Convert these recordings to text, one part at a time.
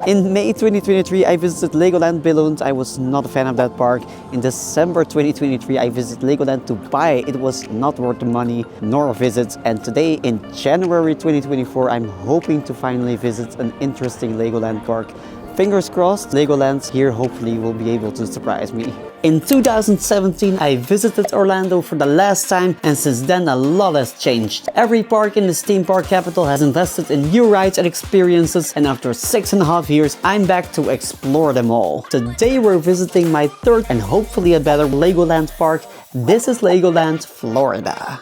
In May 2023, I visited Legoland Billund. I was not a fan of that park. In December 2023, I visited Legoland Dubai. It was not worth the money nor visits. And today, in January 2024, I'm hoping to finally visit an interesting Legoland park. Fingers crossed, Legoland here hopefully will be able to surprise me. In 2017, I visited Orlando for the last time, and since then a lot has changed. Every park in this theme park capital has invested in new rides and experiences, and after 6.5 years, I'm back to explore them all. Today we're visiting my third and hopefully a better Legoland park. This is Legoland Florida.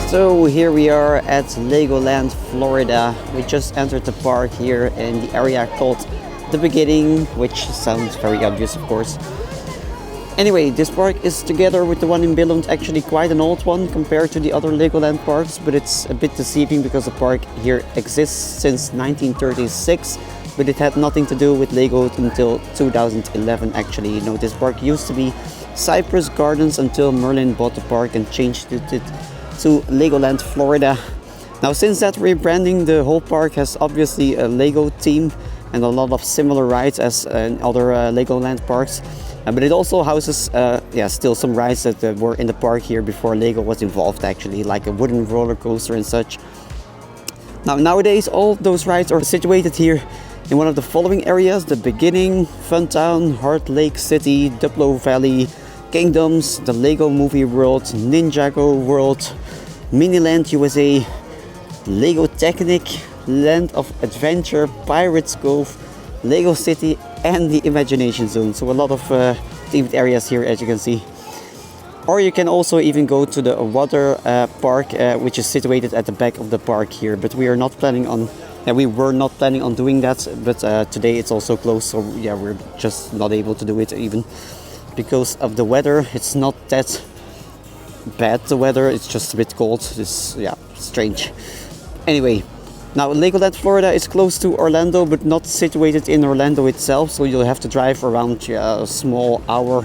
So here we are at Legoland Florida. We just entered the park here in the area called The Beginning, which sounds very obvious of course. Anyway, this park is together with the one in Billund actually quite an old one compared to the other Legoland parks, but it's a bit deceiving because the park here exists since 1936, but it had nothing to do with Lego until 2011 actually. You know, this park used to be Cypress Gardens until Merlin bought the park and changed it to Legoland Florida. Now since that rebranding, the whole park has obviously a Lego theme and a lot of similar rides as in other Legoland parks, but it also houses still some rides that were in the park here before Lego was involved actually, like a wooden roller coaster and such. Now nowadays all those rides are situated here in one of the following areas: The Beginning, Funtown, Heart Lake City, Duplo Valley, Kingdoms, the Lego Movie World, Ninjago World, Miniland USA, Lego Technic, Land of Adventure, Pirates Cove, Lego City, and the Imagination Zone. So a lot of themed areas here, as you can see. Or you can also even go to the water park, which is situated at the back of the park here. But we are not planning on. We were not planning on doing that. But today it's also closed, so yeah, we're just not able to do it even because of the weather. It's not that bad, the weather, it's just a bit cold. It's strange. Anyway, now Legoland Florida is close to Orlando but not situated in Orlando itself, so you'll have to drive around a small hour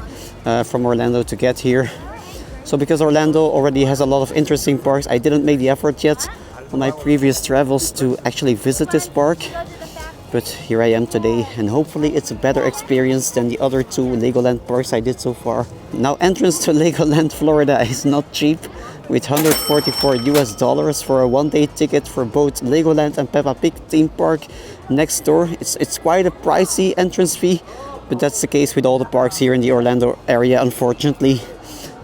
from Orlando to get here. So because Orlando already has a lot of interesting parks, I didn't make the effort yet on my previous travels to actually visit this park. But here I am today, and hopefully it's a better experience than the other two Legoland parks I did so far. Now entrance to Legoland Florida is not cheap, with $144 for a one-day ticket for both Legoland and Peppa Pig Theme Park next door. It's quite a pricey entrance fee, but that's the case with all the parks here in the Orlando area, unfortunately.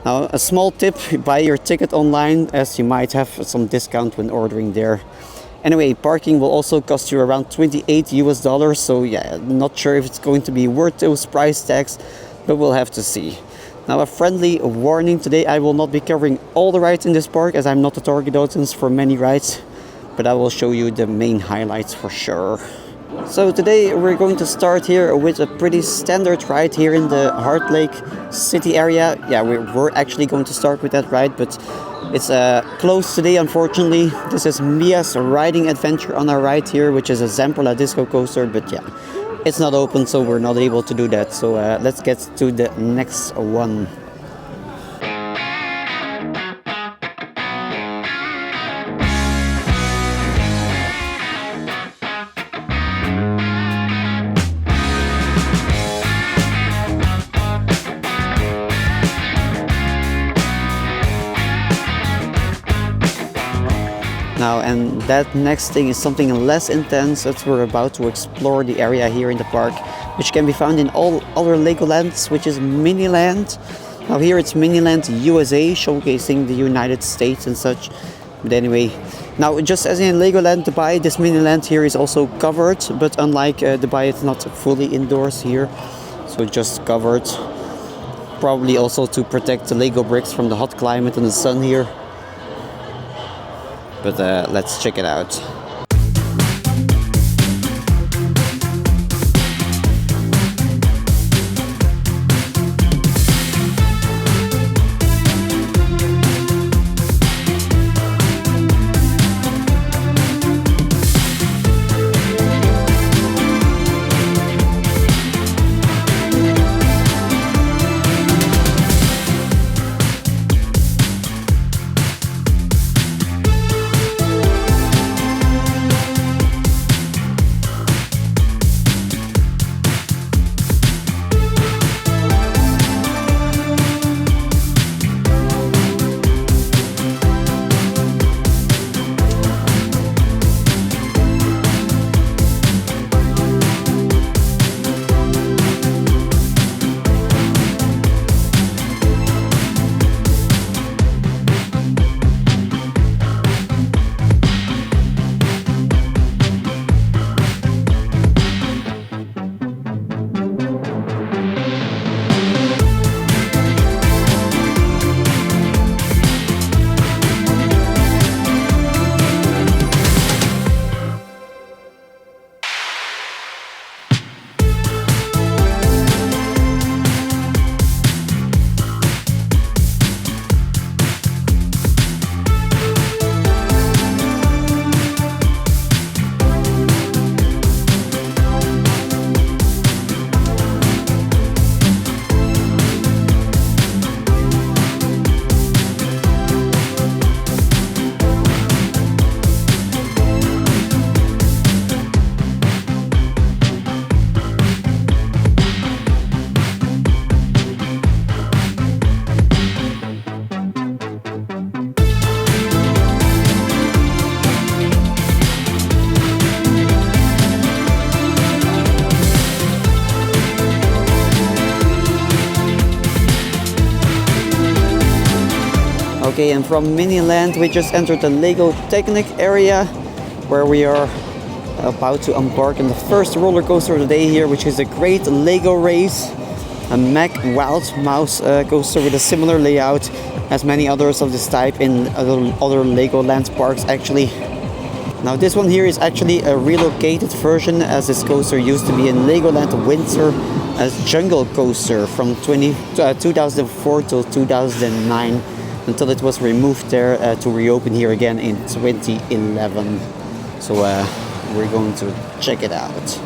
Now a small tip, buy your ticket online as you might have some discount when ordering there. Anyway, parking will also cost you around $28, so yeah, not sure if it's going to be worth those price tags, but we'll have to see. Now a friendly warning, today I will not be covering all the rides in this park as I'm not the target audience for many rides, but I will show you the main highlights for sure. So today we're going to start here with a pretty standard ride here in the Heart Lake City area. Yeah, we're actually going to start with that ride, but it's closed today, unfortunately. This is Mia's Riding Adventure on our ride here, which is a Zamperla disco coaster, but yeah, it's not open, so we're not able to do that. So let's get to the next one. Now, and that next thing is something less intense, as we're about to explore the area here in the park, which can be found in all other Legolands, which is Miniland. Now here it's Miniland USA, showcasing the United States and such. But anyway, now just as in Legoland Dubai, this Miniland here is also covered, but unlike Dubai, it's not fully indoors here, so just covered. Probably also to protect the Lego bricks from the hot climate and the sun here. But let's check it out. Okay, and from Miniland we just entered the Lego Technic area, where we are about to embark on the first roller coaster of the day here, which is a great Lego race, a Mac Wild Mouse coaster with a similar layout as many others of this type in other Legoland parks actually. Now this one here is actually a relocated version, as this coaster used to be in Legoland Winter as Jungle Coaster from 2004 till 2009, until it was removed there to reopen here again in 2011. So we're going to check it out.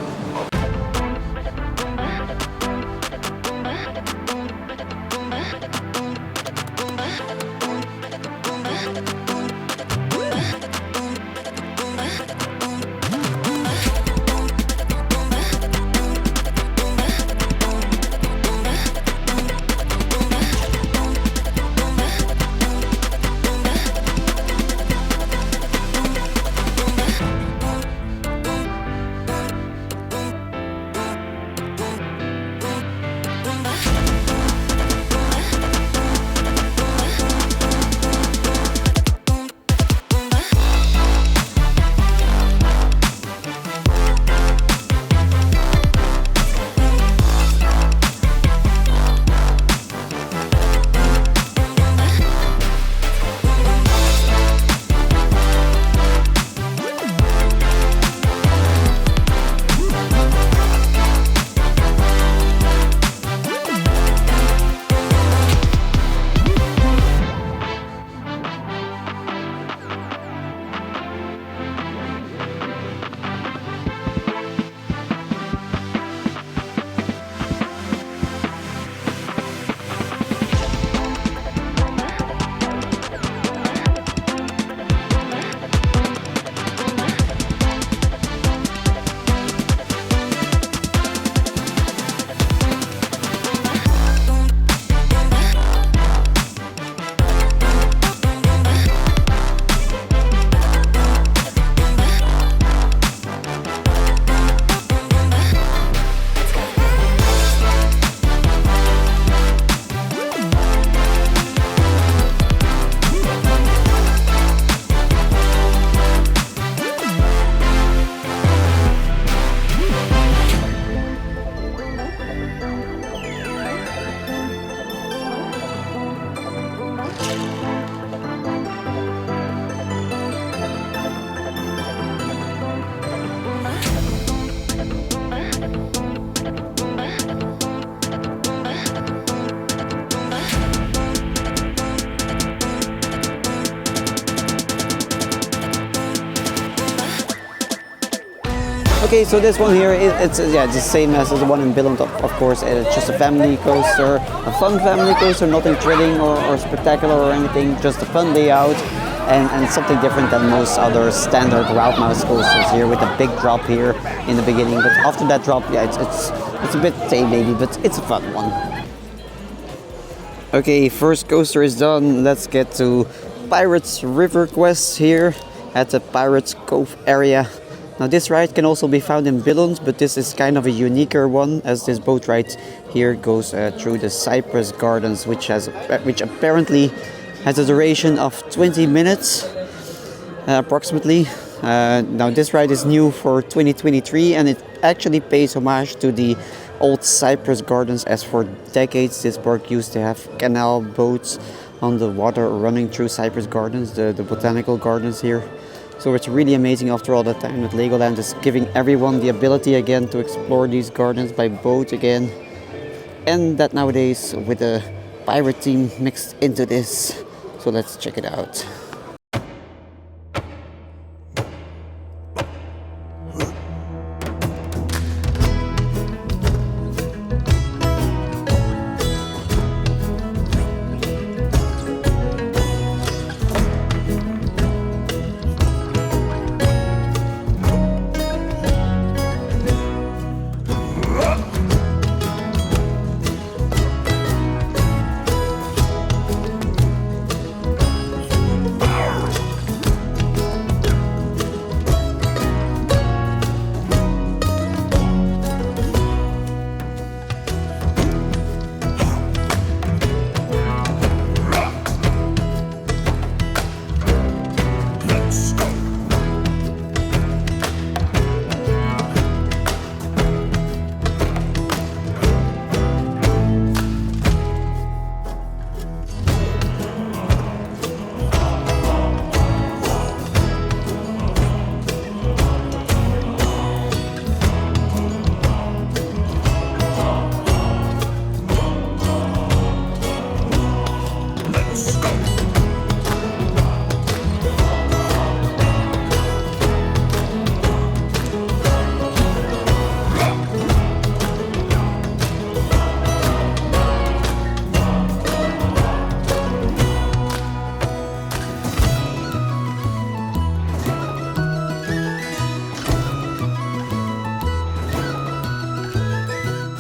Okay, so this one here, it's the same as the one in Billund, of course. It's just a family coaster, a fun family coaster, nothing thrilling or spectacular or anything, just a fun layout and something different than most other standard Wild Mouse coasters here, with a big drop here in the beginning. But after that drop, yeah, it's a bit tame maybe, but it's a fun one. Okay, first coaster is done. Let's get to Pirates River Quest here at the Pirates Cove area. Now this ride can also be found in Billund, but this is kind of a uniquer one, as this boat ride here goes through the Cypress Gardens, which apparently has a duration of 20 minutes approximately. Now this ride is new for 2023, and it actually pays homage to the old Cypress Gardens, as for decades this park used to have canal boats on the water running through Cypress Gardens, the botanical gardens here. So it's really amazing after all the time that Legoland is giving everyone the ability again to explore these gardens by boat again. And that nowadays with a pirate theme mixed into this. So let's check it out.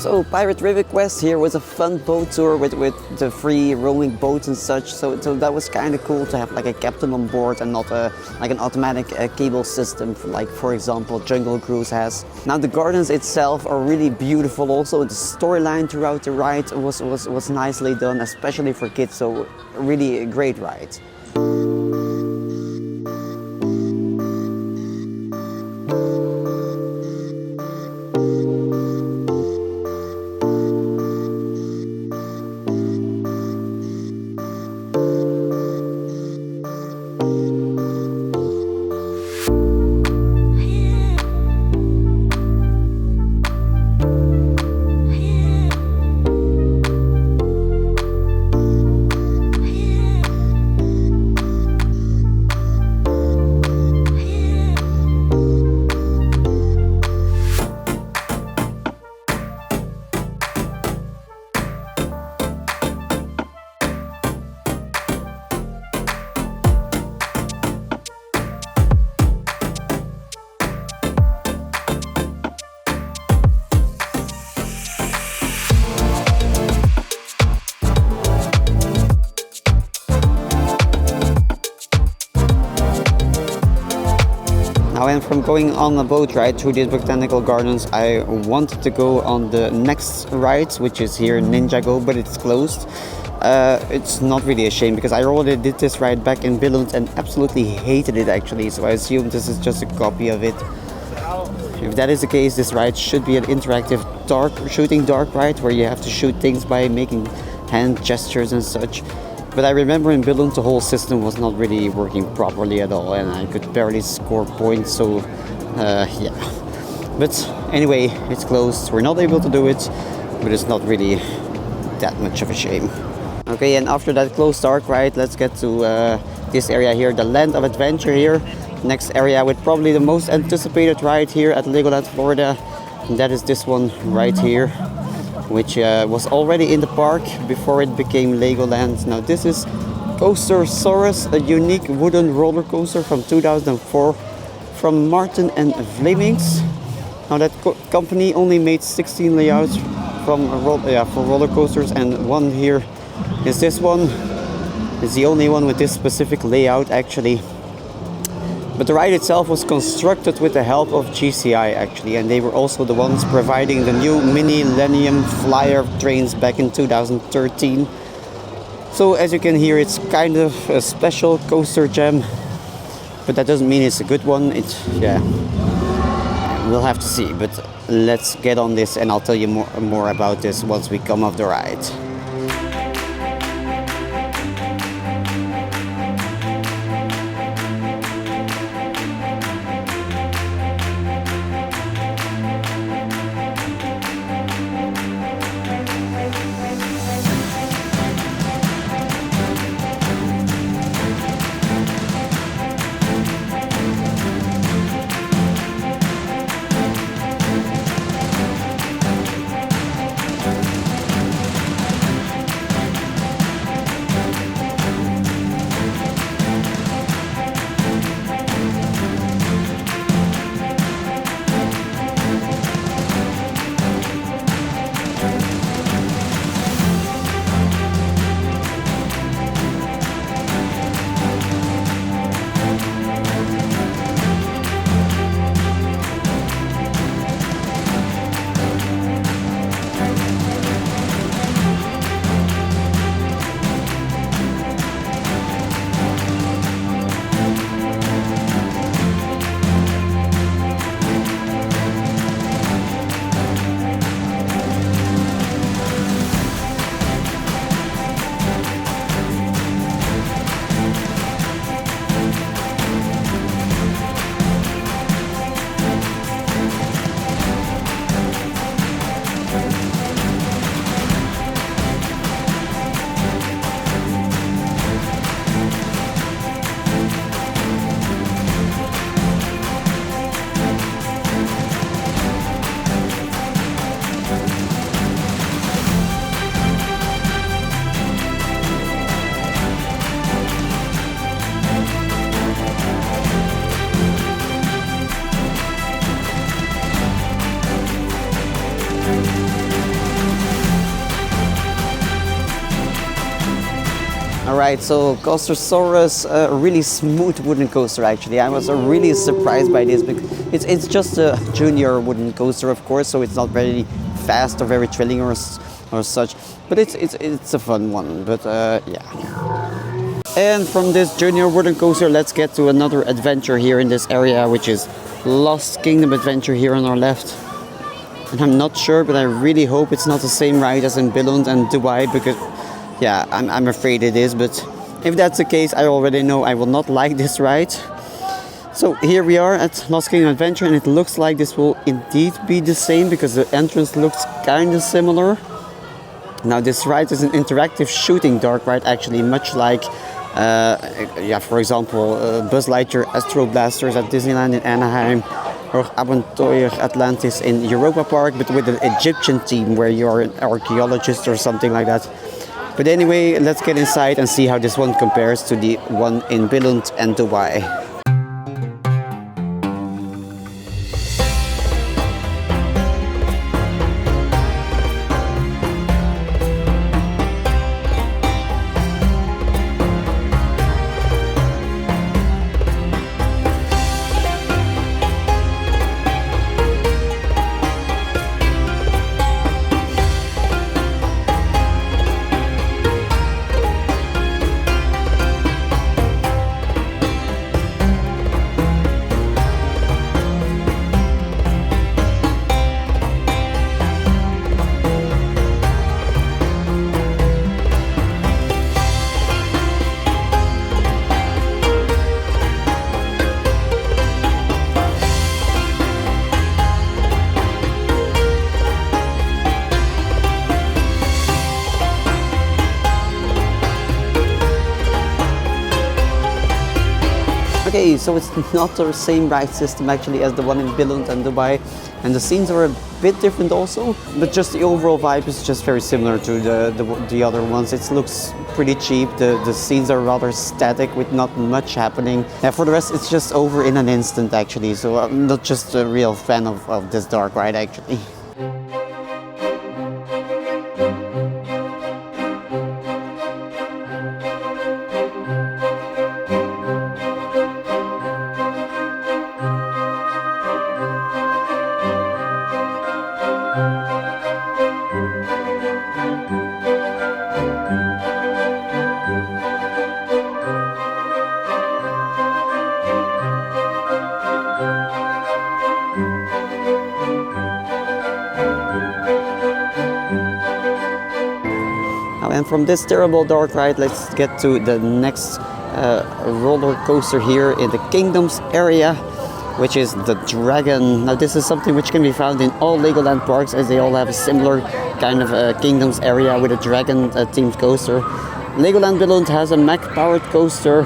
So Pirate River Quest here was a fun boat tour with the free roaming boats and such. So that was kind of cool to have like a captain on board and not like an automatic cable system, like for example Jungle Cruise has. Now the gardens itself are really beautiful. Also the storyline throughout the ride was nicely done, especially for kids. So really a great ride. Now, and from going on a boat ride through these botanical gardens, I wanted to go on the next ride, which is here Ninjago, but it's closed. It's not really a shame because I already did this ride back in Billund and absolutely hated it actually, so I assume this is just a copy of it. If that is the case, this ride should be an interactive shooting dark ride where you have to shoot things by making hand gestures and such. But I remember in Billund the whole system was not really working properly at all and I could barely score points, so yeah. But anyway, it's closed, we're not able to do it, but it's not really that much of a shame. Okay, and after that closed dark ride, let's get to this area here, the Land of Adventure here. Next area with probably the most anticipated ride here at Legoland Florida, and that is this one right here, which was already in the park before it became Legoland. Now this is Coastersaurus, a unique wooden roller coaster from 2004 from Martin and Vlemings. Now that company only made 16 layouts from for roller coasters, and one here is this one. It's the only one with this specific layout actually. But the ride itself was constructed with the help of GCI actually, and they were also the ones providing the new Millennium Flyer trains back in 2013. So as you can hear, it's kind of a special coaster gem, but that doesn't mean it's a good one. Yeah, we'll have to see, but let's get on this and I'll tell you more about this once we come off the ride. Alright, so Coastersaurus, a really smooth wooden coaster actually. I was really surprised by this because it's just a junior wooden coaster, of course, so it's not very fast or very thrilling or such, but it's a fun one. But yeah. And from this junior wooden coaster, let's get to another adventure here in this area, which is Lost Kingdom Adventure here on our left. And I'm not sure, but I really hope it's not the same ride as in Billund and Dubai, because yeah, I'm afraid it is, but if that's the case, I already know I will not like this ride. So here we are at Lost Kingdom Adventure, and it looks like this will indeed be the same because the entrance looks kind of similar. Now this ride is an interactive shooting dark ride, actually, much like, for example, Buzz Lightyear Astro Blasters at Disneyland in Anaheim, or Abenteuer Atlantis in Europa Park, but with an Egyptian theme where you're an archaeologist or something like that. But anyway, let's get inside and see how this one compares to the one in Billund and Dubai. Okay, so it's not the same ride system actually as the one in Billund and Dubai, and the scenes are a bit different also, but just the overall vibe is just very similar to the other ones. It looks pretty cheap, the scenes are rather static with not much happening. And for the rest, it's just over in an instant actually, so I'm not just a real fan of this dark ride actually. And from this terrible dark ride, let's get to the next roller coaster here in the Kingdoms area, which is the Dragon. Now this is something which can be found in all Legoland parks, as they all have a similar kind of Kingdoms area with a Dragon themed coaster. Legoland Billund has a mech powered coaster.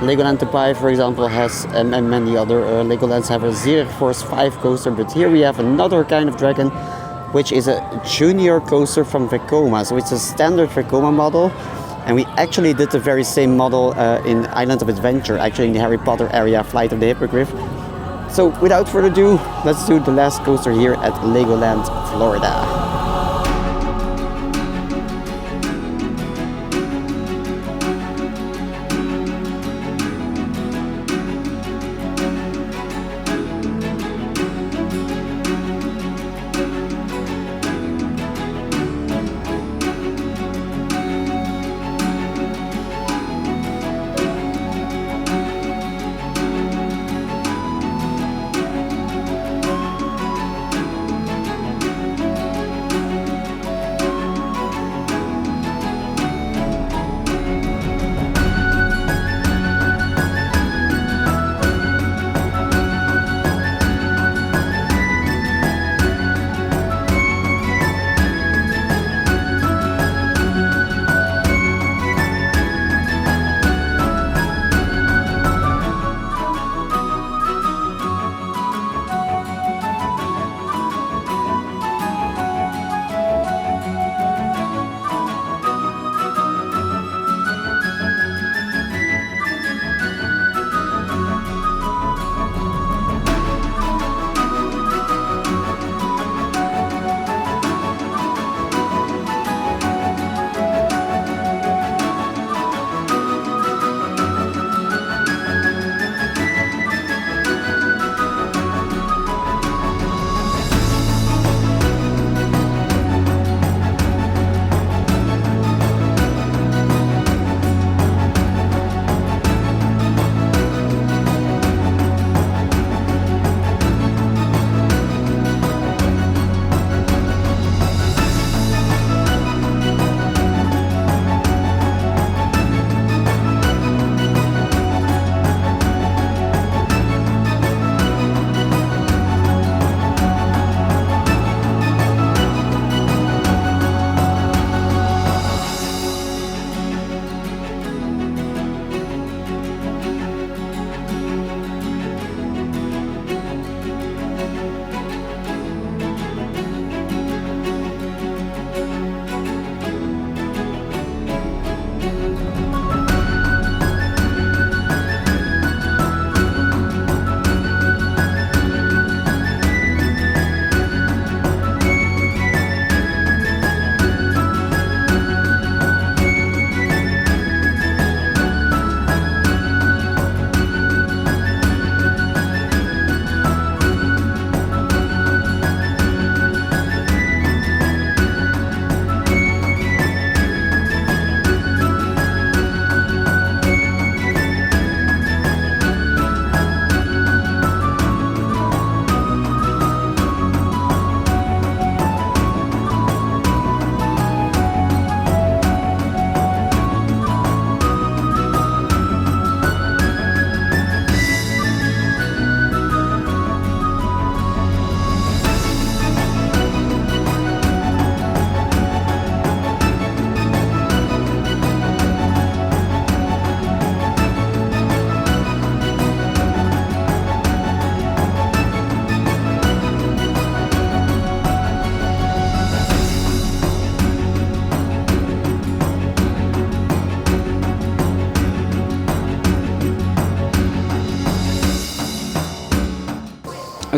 Legoland Dubai, for example, has, and many other Legolands have a Zero Force 5 coaster, but here we have another kind of Dragon, which is a junior coaster from Vekoma. So it's a standard Vekoma model, and we actually did the very same model in Island of Adventure, actually in the Harry Potter area, Flight of the Hippogriff. So without further ado, let's do the last coaster here at Legoland Florida.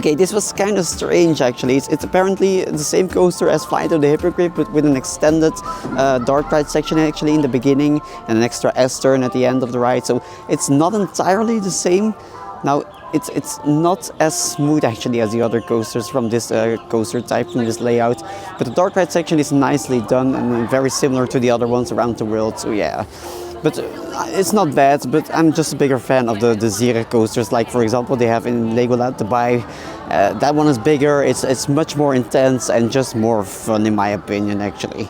Okay, this was kind of strange actually. It's apparently the same coaster as Flight of the Hippogriff, but with an extended dark ride section actually in the beginning and an extra S-turn at the end of the ride. So it's not entirely the same. Now it's not as smooth actually as the other coasters from this coaster type, from this layout. But the dark ride section is nicely done and very similar to the other ones around the world. So yeah. But it's not bad, but I'm just a bigger fan of the Zero coasters. Like for example, they have in Legoland Dubai. That one is bigger, it's much more intense and just more fun in my opinion actually.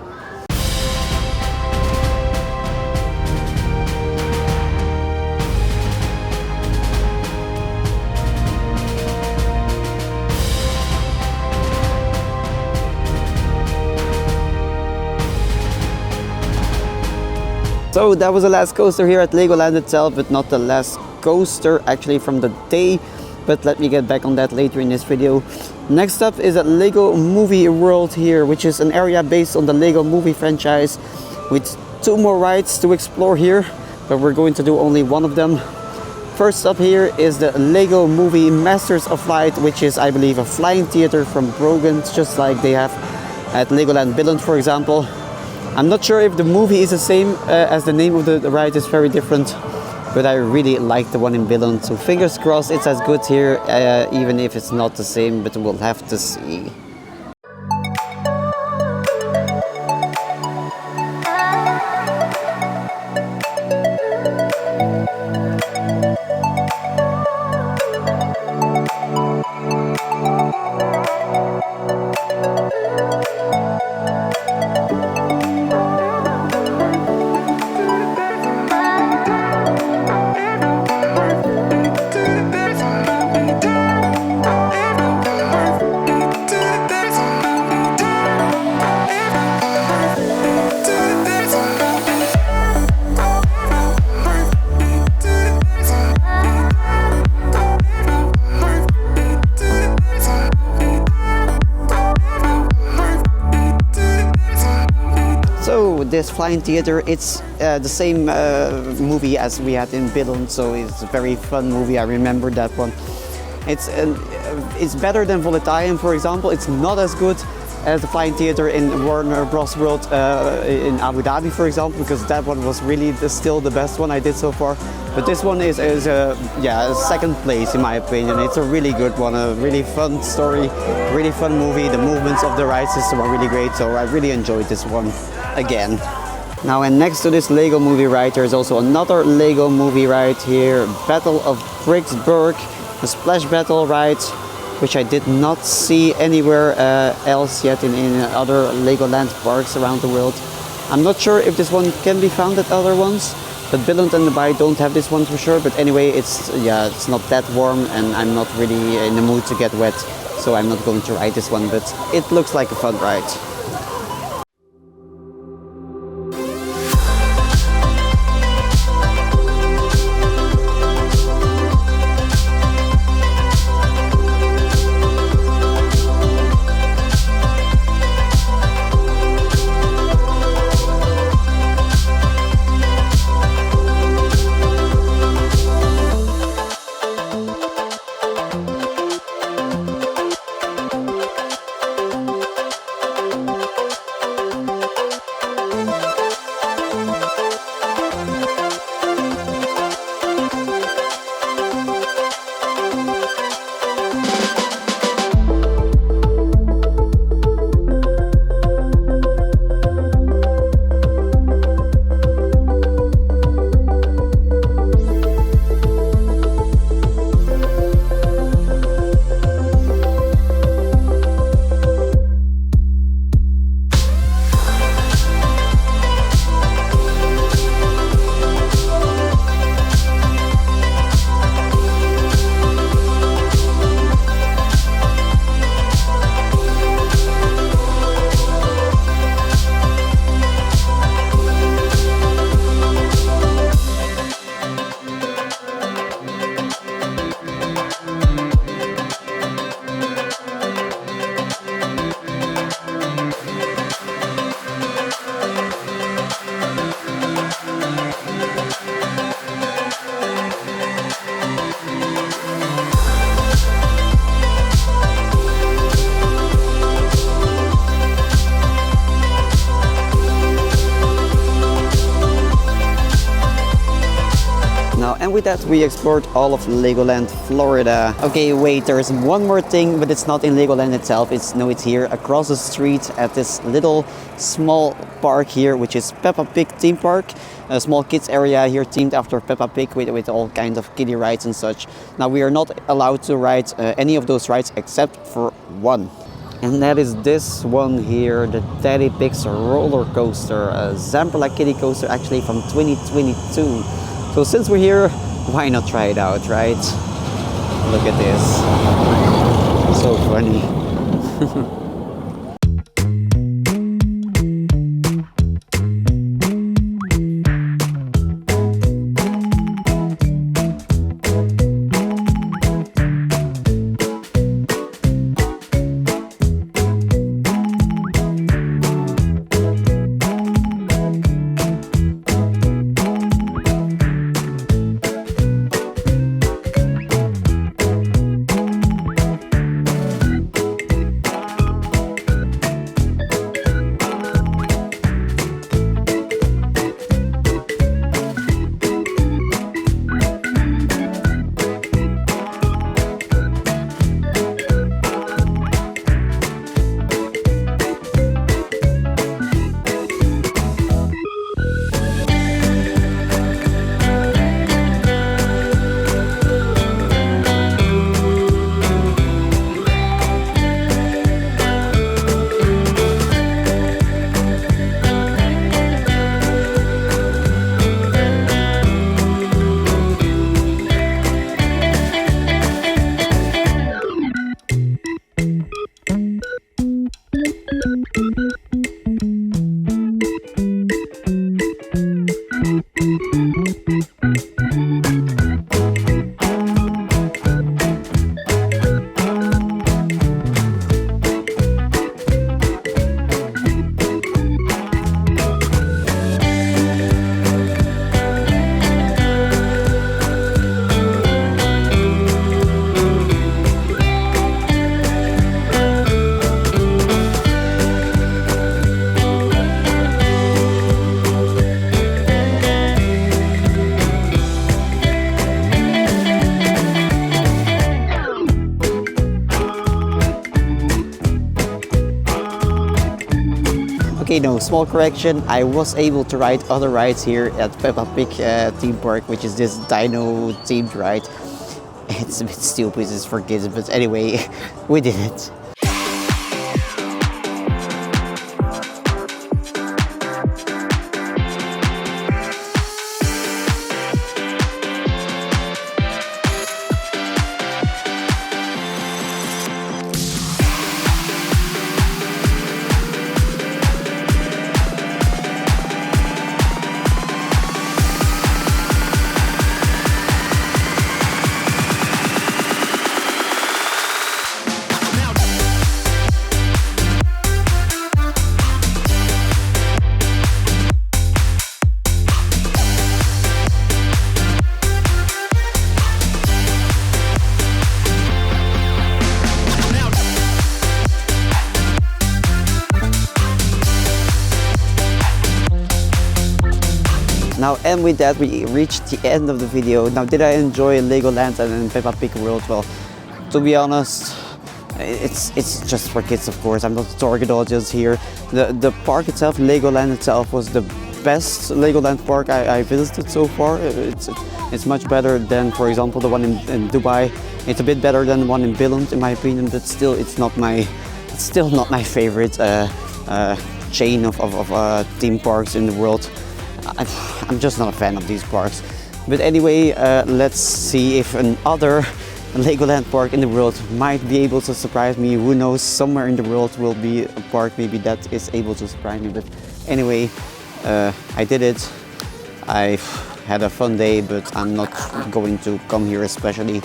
So that was the last coaster here at Legoland itself, but not the last coaster actually from the day. But let me get back on that later in this video. Next up is at Lego Movie World here, which is an area based on the Lego movie franchise with 2 more rides to explore here, but we're going to do only one of them. First up here is the Lego Movie Masters of Flight, which is, I believe, a flying theater from Brogans, just like they have at Legoland Billund, for example. I'm not sure if the movie is the same as the name of the ride is very different, but I really like the one in Billund. So fingers crossed it's as good here, even if it's not the same, but we'll have to see. This flying theater, it's the same movie as we had in Billund, so it's a very fun movie. I remember that one. It's better than Volatile, for example. It's not as good as the flying theater in Warner Bros. World in Abu Dhabi, for example, because that one was really still the best one I did so far. But this one is a second place in my opinion. It's a really good one, a really fun story, really fun movie. The movements of the ride system are really great, so I really enjoyed this one again. Now, and next to this Lego movie ride, there's also another Lego movie ride here, Battle of Bricksburg, a splash battle ride, which I did not see anywhere else yet in other Legoland parks around the world. I'm not sure if this one can be found at other ones, but Billund and Dubai don't have this one for sure. But anyway, it's not that warm and I'm not really in the mood to get wet, so I'm not going to ride this one, but it looks like a fun ride. with that, we explored all of Legoland Florida. Okay, wait, there's one more thing, but it's not in Legoland itself. It's here across the street at this little small park here, which is Peppa Pig Theme Park. A small kids area here themed after Peppa Pig with all kinds of kiddie rides and such. Now we are not allowed to ride any of those rides except for one. And that is this one here, the Daddy Pig's roller coaster, a Zamperla kiddie coaster actually from 2022. So since we're here, why not try it out, right? Look at this. So funny. Okay, no, small correction. I was able to ride other rides here at Peppa Pig Theme Park, which is this dino themed ride. It's a bit stupid, it's for kids, but anyway, we did it. Now, and with that, we reached the end of the video. Now, did I enjoy Legoland and Peppa Pig World? Well, to be honest, it's just for kids, of course. I'm not the target audience here. The park itself, Legoland itself, was the best Legoland park I visited so far. It's much better than, for example, the one in Dubai. It's a bit better than the one in Billund, in my opinion, but still, it's still not my favorite chain of theme parks in the world. I'm just not a fan of these parks. But anyway, let's see if another Legoland park in the world might be able to surprise me. Who knows, somewhere in the world will be a park maybe that is able to surprise me. But anyway, I did it. I had a fun day, but I'm not going to come here especially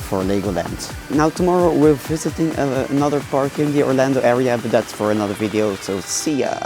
for Legoland. Now tomorrow we're visiting another park in the Orlando area, but that's for another video, so see ya!